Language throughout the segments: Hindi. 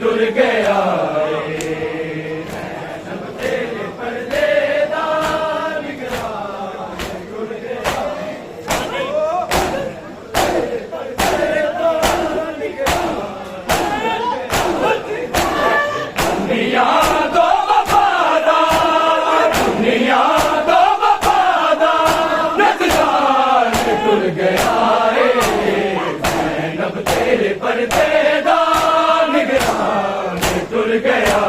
टुर गया जैनब तेरे पर्दे दा निगरान टुर गया दुनिया दो वफादार दुनिया दो वफादार नजरान टुर गया जैनब तेरे पर्दे दा निगरान टुर गया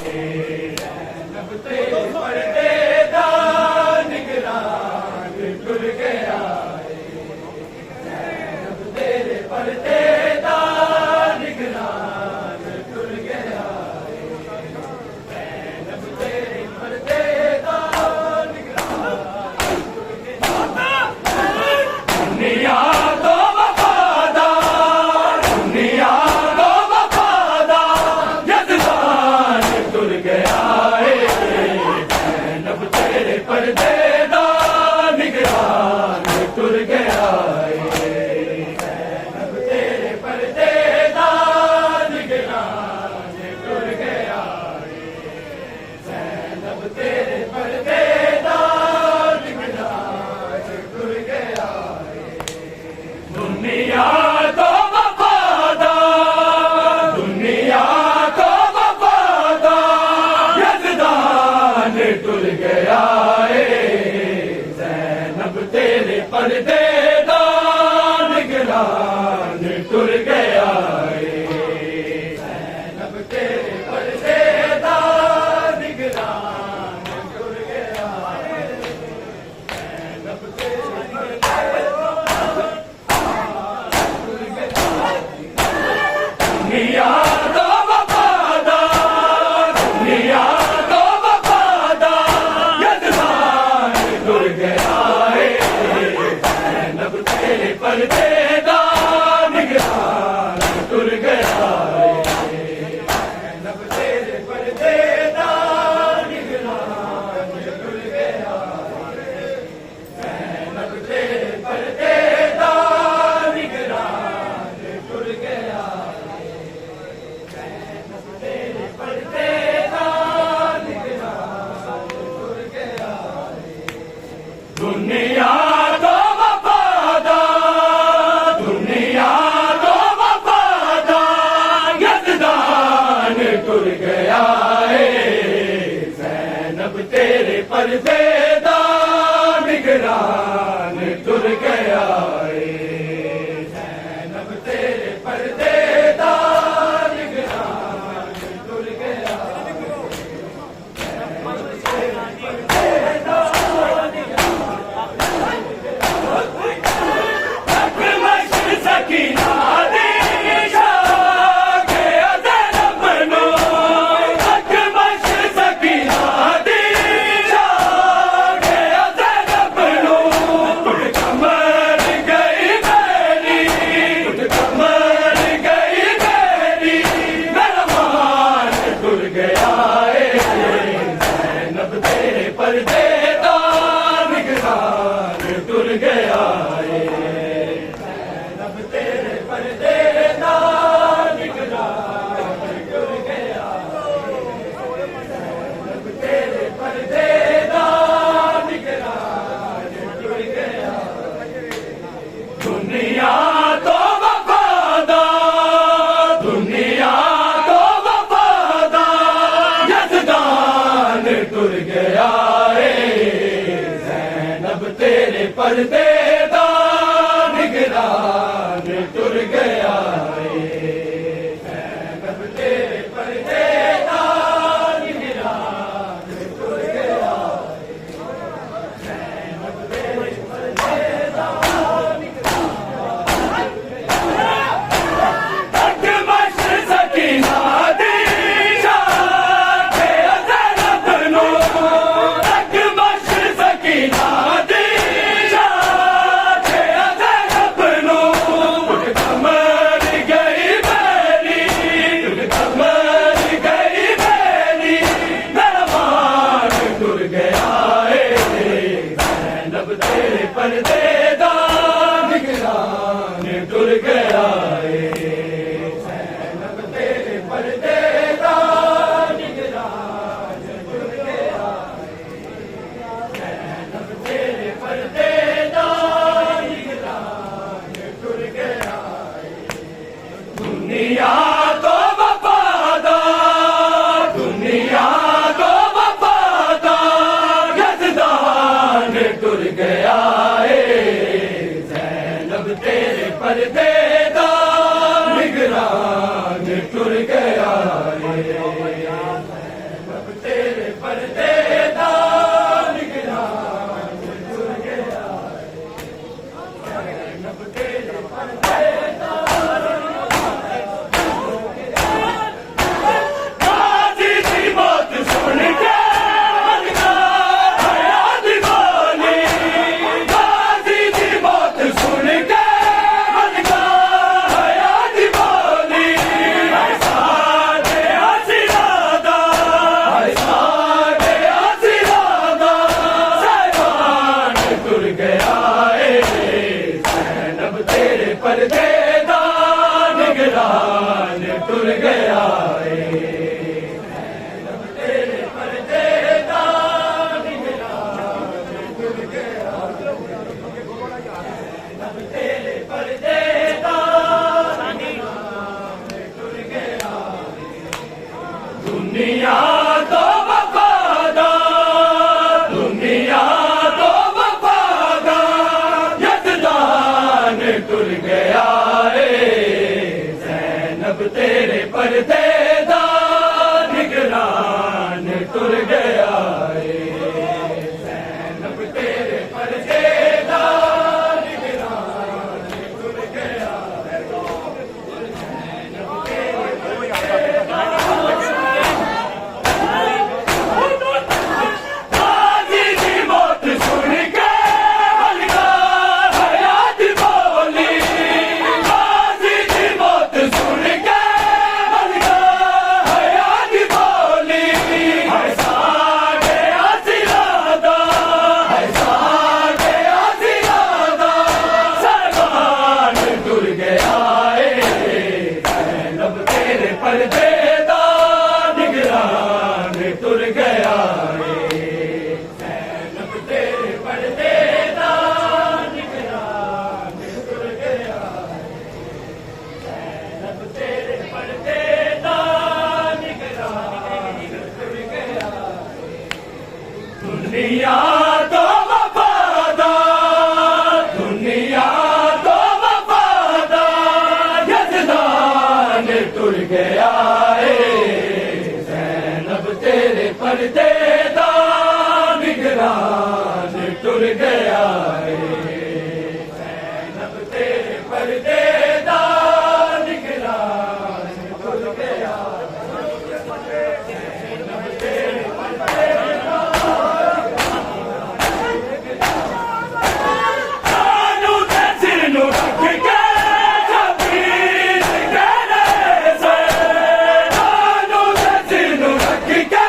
जैनब तेरे पर्दे दा निगरान टुर गया जैनब तेरे पर्दे दा निगरान टुर गया जैनब तेरे पर्दे दा निगरान टुर गया दुनिया दो वफादार दुनिया दो वफादार यज़दान टुर गया जैनब तेरे पर्दे दा निगरान टुर गया जैनब तेरे पर्दे दा निगरान टुर गया जैनब तेरे पर्दे दा निगरान टुर गया दुनिया तो वफादार दुनिया तो वफादार यज़दान टुर गया जैनब तेरे पर्दे दा निगरान टुर गया जैनब तेरे पर्दे दा निगरान टुर गया जैनब तेरे पर्दे दुनिया दो वफादार दुनिया दो वफादार यज़दान टुर गया जैनब तेरे पर्दे दा निगरान टुर गया जैनब तेरे पर्दे दा निगरान टुर गया जैनब तेरे पर्दे दा निगरान टुर गया तेरे पर्दे दा निगरान टुर गया दुनिया दो वफादार दुनिया दो वफादार यज़दान टुर गया जैनब तेरे पर्दे दा निगरान टुर गया जैनब तेरे पर्दे दा निगरान टुर गया सकीना दिशा के जैनब नो अकमश सकीना दिशा के जैनब नो कुछ कमर गई मेरी कुछ कमर गई मेरी मेहमान टुर गया जैनब तेरे पर्दे दा निगरान टुर गया जैनब तेरे पर्दे दा निगरान टुर गया जैनब तेरे पर्दे दा निगरान टुर गया दुनिया तो वफादार दुनिया तो वफादार यज़दान टुर गया जैनब तेरे पर्दे दा निगरान टुर गया जैनब तेरे पर्दे दा निगरान टुर गया जैनब तेरे पर्दे दा अकमश सकीना दिशा के जैनब नो अकमश सकीना दिशा पर्देदा निगरान टुर गया ज़ैनब तेरे पर्देदा निगरान टुर गया दुनिया तो वफादार दुनिया तो वफादार यज़दान टुर गया ज़ैनब तेरे पर्देदा निगरान टुर गया ज़ैनब तेरे पर्देदा निगरान टुर गया ज़ैनब तेरे पर्देदा गाजी की मौत सुन के मलका हयात बोली गाजी की मौत सुन के मलका हयात बोली ऐसा दे आसिरादा सैबान टुर गया ज़ैनब तेरे पर्देदा निगरान टुर गया ज़ैनब तेरे पर्देदा निगरान टुर गया ज़ैनब तेरे पर्देदा निगरान टुर गया दुनिया तो वफादार दुनिया तो वफादार यज़दान टुर गया ज़ैनब तेरे पर्देदा निगरान टुर गया ज़ैनब तेरे पर्देदा निगरान टुर गया गाजी की मौत सुन के मलका हयात बोली गाजी की मौत सुन के मलका हयात बोली ऐसा गया सिरादा सैबान टुर गया ज़ैनब तेरे पर्देदा निगरान टुर गया ज़ैनब तेरे पर्देदा निगरान टुर गया ज़ैनब तेरे पर्देदा निगरान टुर गया दुनिया तो वफादार दुनिया तो वफादार यज़दान टुर गया ज़ैनब तेरे पर्देदा निगरान टुर गया ज़ैनब तेरे पर्देदा निगरान टुर गया ज़ैनब तेरे पर्देदा कानू ते सिर नू रख के जबीर गले से कानू ते सिर नू रख के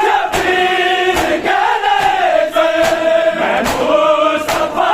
जबीर गले से मैं मुस्तफा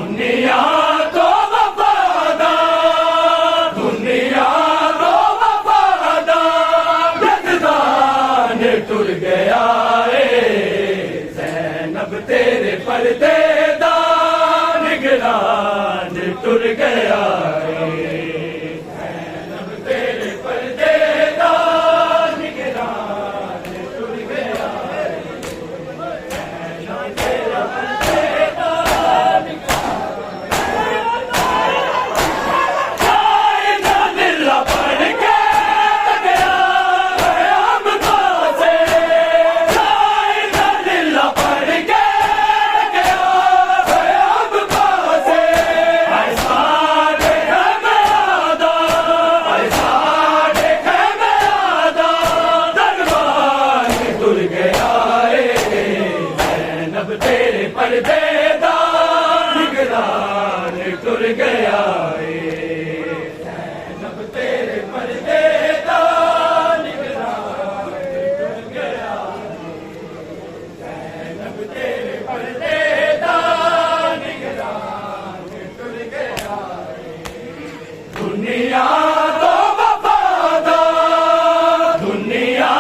दुनिया तो वफादार, दुनिया तो वफादार, यज़दान टुर गया ज़ैनब तेरे पर्देदार, निगरान टुर गया ज़ैनब तेरे पर्देदार, निगरान टुर गया ज़ैनब तेरे पर्देदार, शाइना पढ़ के गया है अमदा से, शाइना पढ़ के गया है अमदा से, ऐसा देखे मैं आदा, ऐसा देखे मैं आदा, दरबार टुर गया ज़ैनब तेरे पर्देदार, निगरान टुर गया ज़ैनब तेरे पर्देदार, निगरान टुर गया ज़ैनब तेरे पर्देदार, निगरान टुर गया दुनिया तो वफादार, दुनिया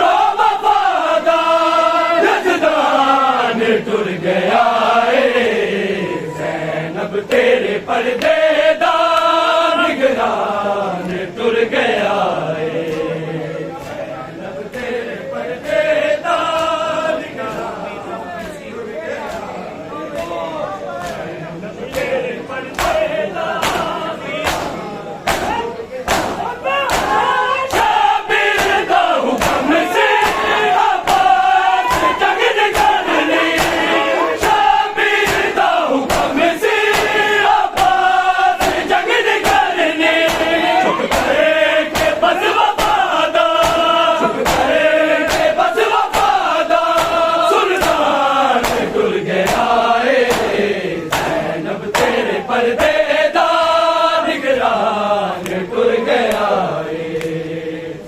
तो वफादार, यज़दान टुर गया ज़ैनब तेरे पर्देदार, निगरान टुर गया ज़ैनब तेरे पर्देदार, निगरान टुर गया ज़ैनब तेरे पर्देदार, शाबिर दा हुक्म से अब्बास जंग निकालनी, शाबिर दा हुक्म से अब्बास जंग निकालनी, चुप करके बस वफादार, चुप करके बस वफादार, सुल्तान टुर गया ज़ैनब तेरे पर्देदार, निगरान टुर गया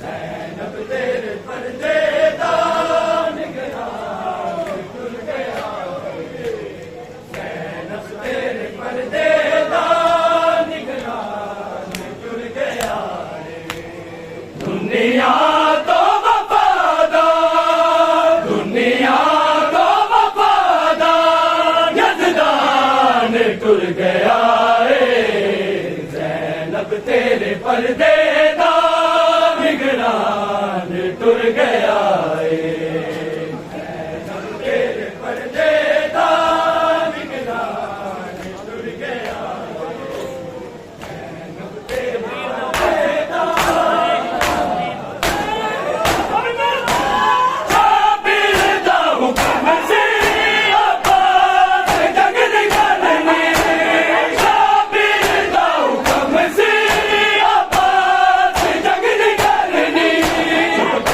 ज़ैनब तेरे पर्देदार, निगरान टुर गया ज़ैनब तेरे पर्देदार, निगरान टुर गया दुनिया तो वफादार, दुनिया तो वफादार, यज़दान टुर गया ज़ैनब तेरे पर्देदार, निगरान टुर गया ज़ैनब तेरे पर्देदार, निगरान टुर गया ज़ैनब तेरे शाबिर दा हुक्म से अब्बास जंग निकालनी, शाबिर दा हुक्म से अब्बास जंग निकालनी, चुप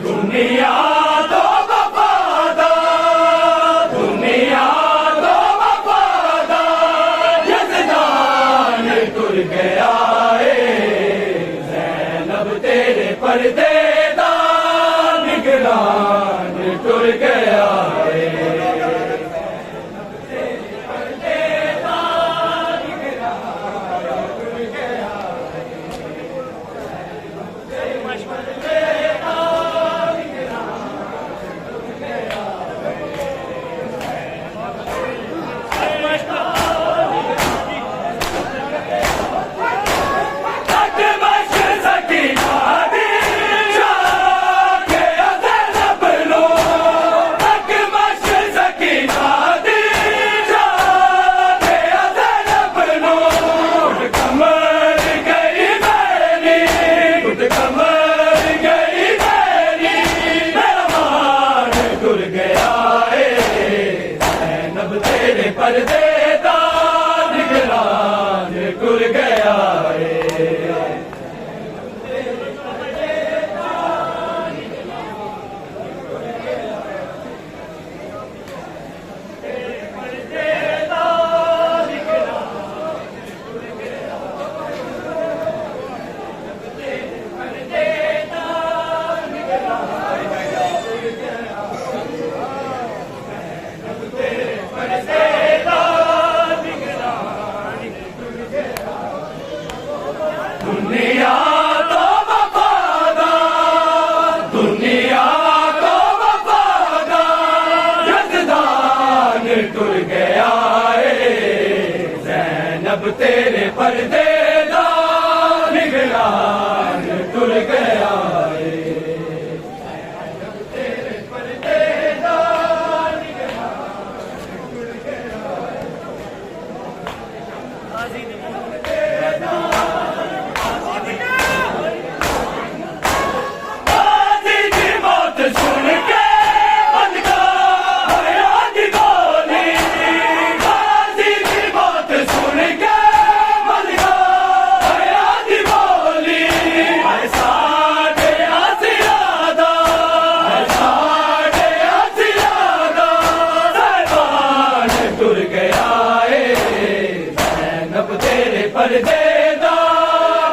दुनिया तो वफादा, दुनिया तो वफादा, यज़दान टुर गया ज़ैनब तेरे पर्दे दा निगरान टुर गया पर्दे दा निगरान टुर गया दुनिया तो वफादा, दुनिया तो वफादा, यज़दान टुर गया ज़ैनब तेरे पर्दे दा निगरान टुर गया पर्दे दा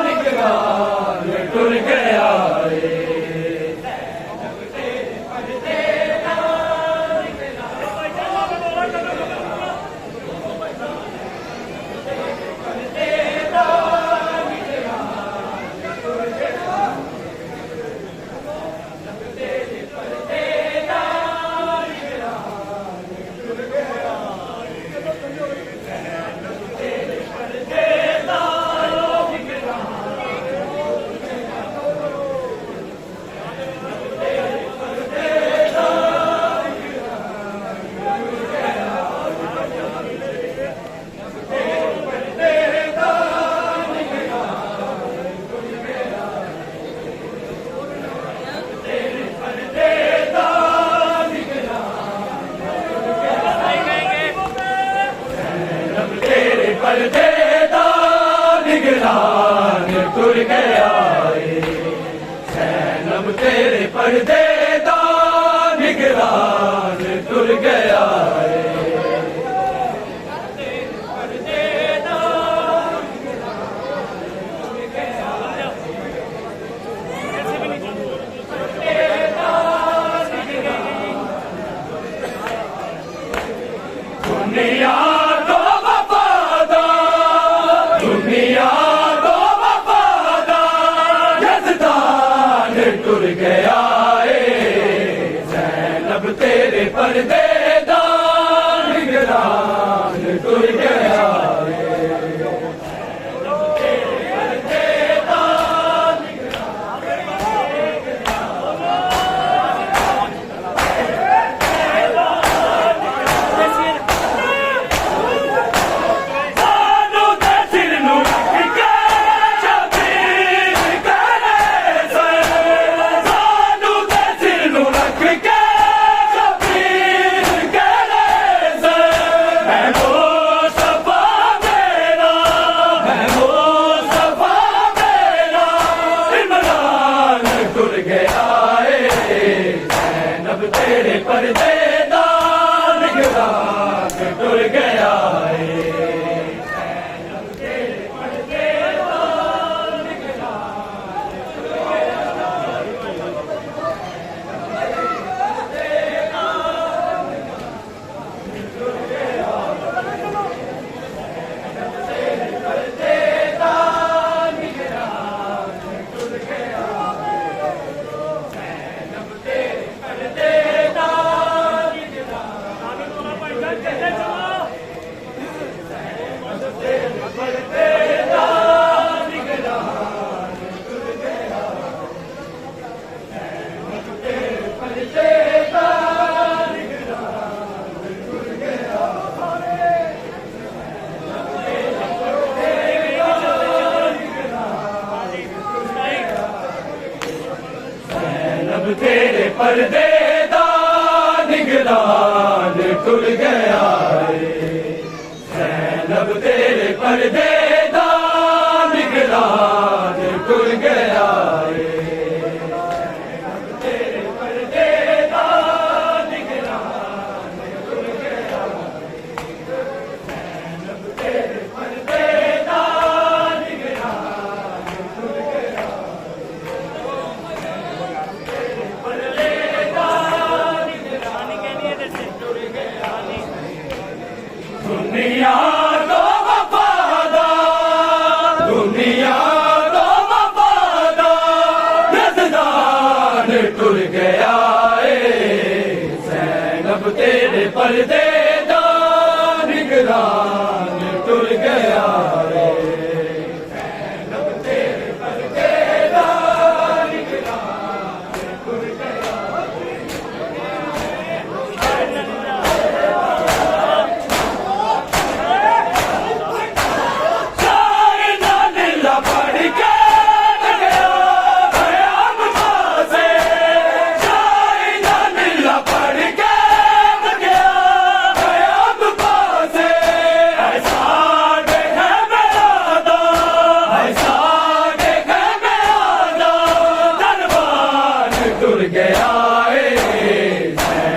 निगरान टुर गया पर्दे दा निगरान टुर गया ज़ैनब तेरे पर्दे दा निगरान टुर गया दुनिया तो वफादा, दुनिया तो वफादा, यज़दान टुर गया ज़ैनब तेरे पर्दे दा निगरान टुर गया पर्दे दा निगरान टुर गया है तेरे पर्दे दा निगरान टुर गया है ज़ैनब तेरे पर्दे दा निगरान टुर गया है तेरे पर्दे दा निगरान टुर गया ज़ैनब तेरे पर्दे दा निगरान टुर गया दुनिया तो वफादार दुनिया तो वफादार यज़दान टुर गया ज़ैनब तेरे पर्दे दा निगरान टुर गया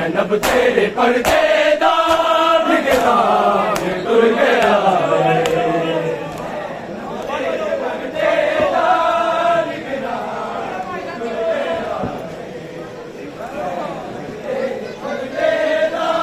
ज़ैनब तेरे पर्दे दा निगरान टुर गया ज़ैनब तेरे पर्दे दा निगरान टुर गया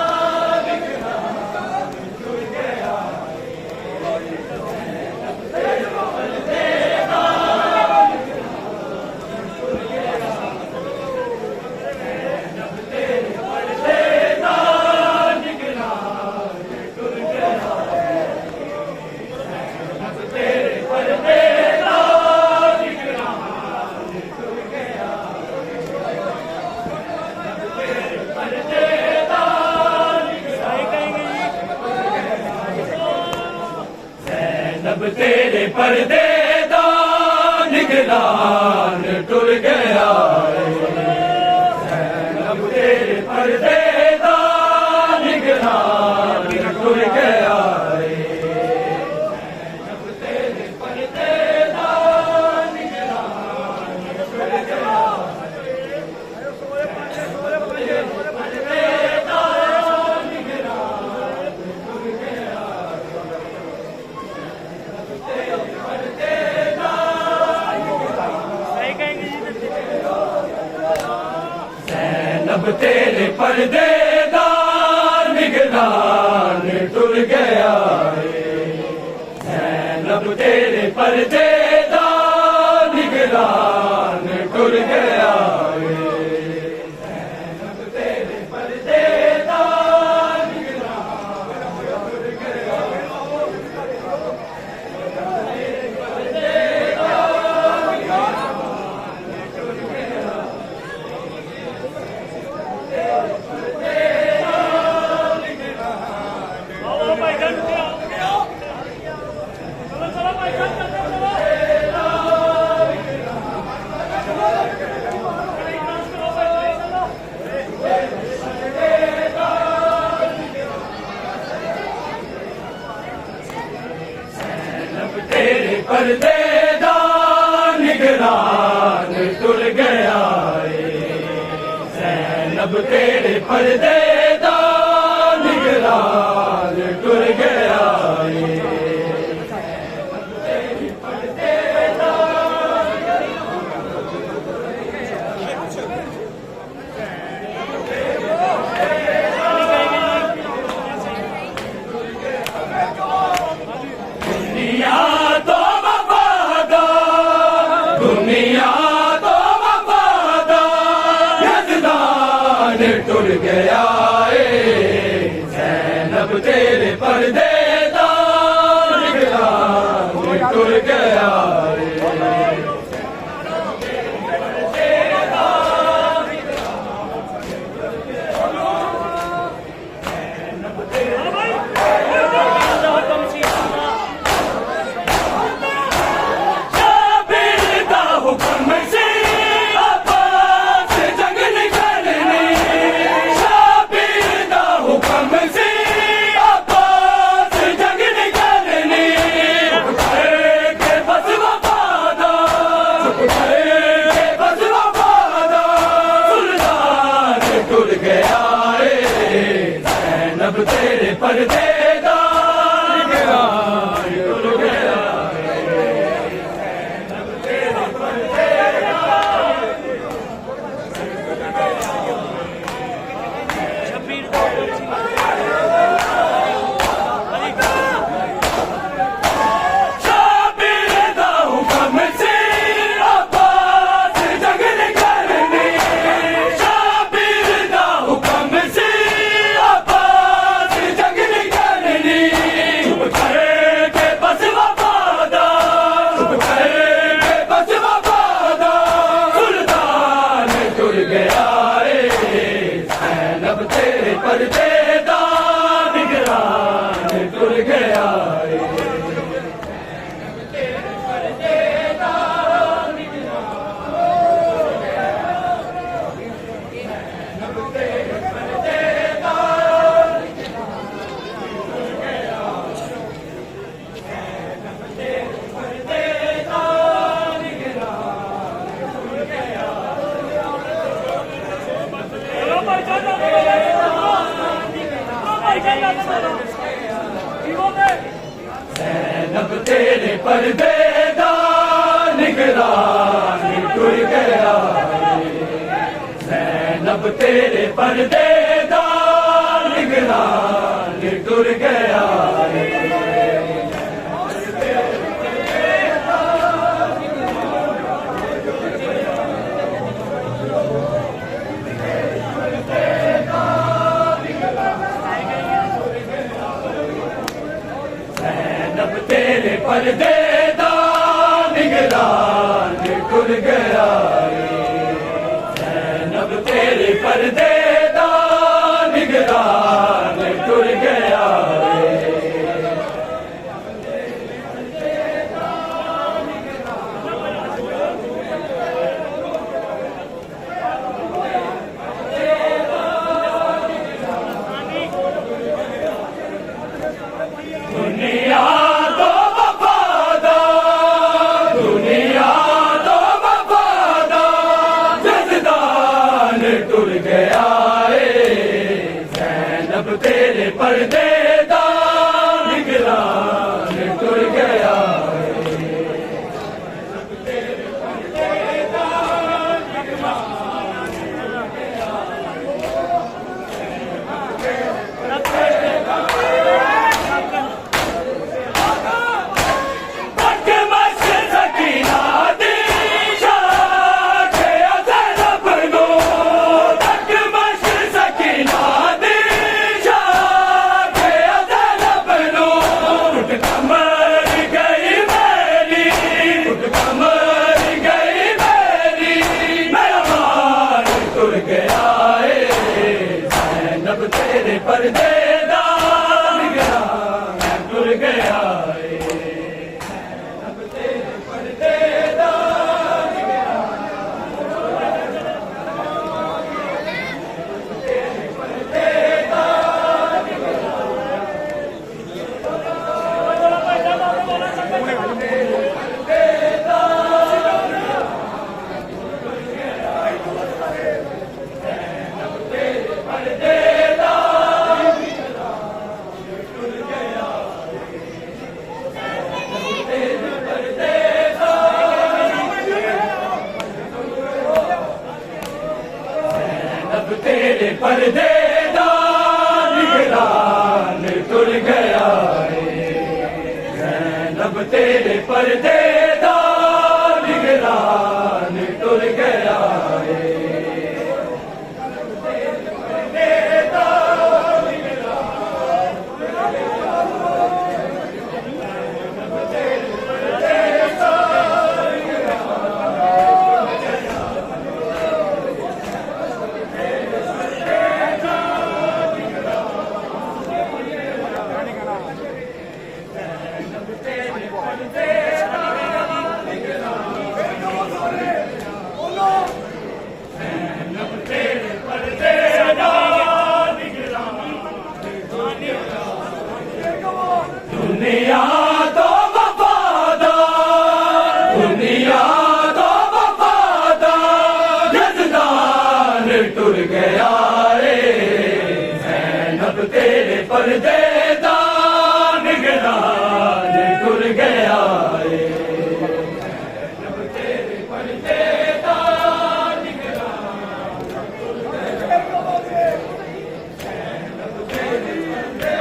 ज़ैनब तेरे पर्दे दा निगरान टुर गया ज़ैनब तेरे पर्दे दा निगरान टुर गया ज़ैनब तेरे पर्दे दा निगरान टुर गया ज़ैनब तेरे पर्दे दा निगरान टुर गया ज़ैनब तेरे पर्दे दा निगरान टुर गया ज़ैनब तेरे पर्दे दा निगरान टुर गया चलो चलो भाई, चलो चलो जैनब तेरे पर्दे दा निगरान टुर गया दुनिया तो वफादार दुनिया तो वफादार यज़दान टुर गया ज़ैनब तेरे पर्दे दा निगरान टुर गया ज़ैनब तेरे पर्दे दा निगरान टुर गया ज़ैनब तेरे पर्दे दा शबीर दा हुक्म से अब्बास जंग करनी शबीर दा हुक्म से अब्बास जंग करनी चुप करके बस वफादार चुप करके बस वफादार सुल्तान टुर गया ज़ैनब तेरे पर्दे दा निगरान टुर गया ज़ैनब तेरे पर्दे दा निगरान टुर गया ज़ैनब तेरे पर्दे दा निगरान टुर गया ज़ैनब तेरे पर्दे दा निगरान टुर गया ज़ैनब तेरे पर्दे दा निगरान टुर गया दुनिया तो वफादार दुनिया तो वफादार यज़दान टुर गया ज़ैनब तेरे पर्दे दा निगरान टुर गया तेरे पर्दे दा निगरान टुर गया तेरे पर्दे दा तेरे पर्दे दा निगरान टुर गया है ज़ैनब तेरे पर्दे दा निगरान टुर गया है दुनिया तो वफादार दुनिया तो वफादार यज़दान टुर गया रे ज़ैनब तेरे पर्दे दा निगरान टुर गया रे ज़ैनब तेरे पर्दे दा निगरान टुर गया ज़ैनब तेरे पर्दे दा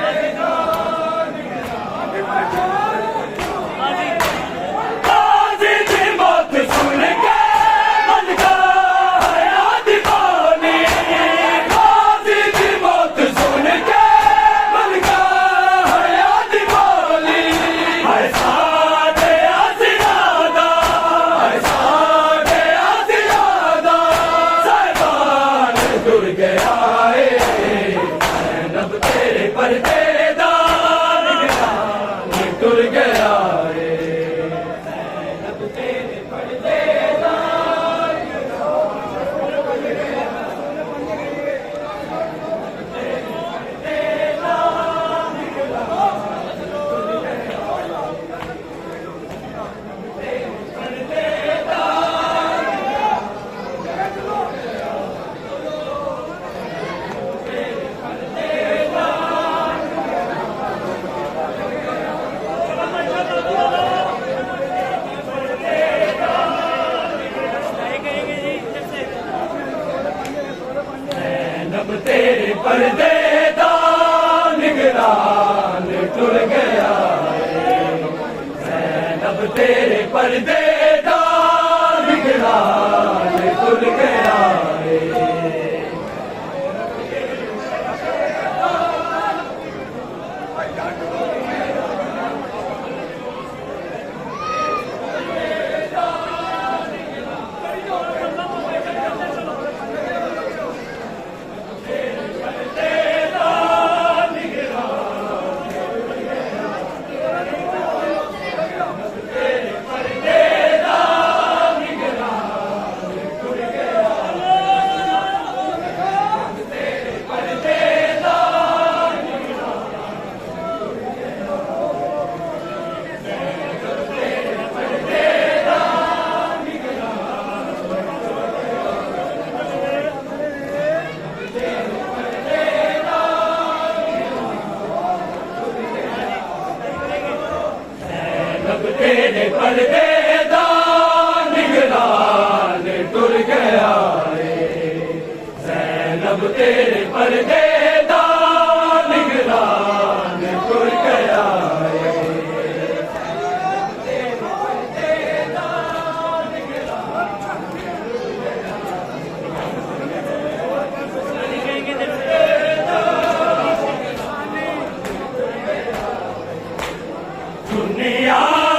टुर गया है ज़ैनब तेरे पर्दे दा निगरान टुर गया है ज़ैनब तेरे पर्दे दा ज़ैनब तेरे पर्दे दा निगरान टुर गया है ज़ैनब तेरे पर्दे दा निगरान टुर गया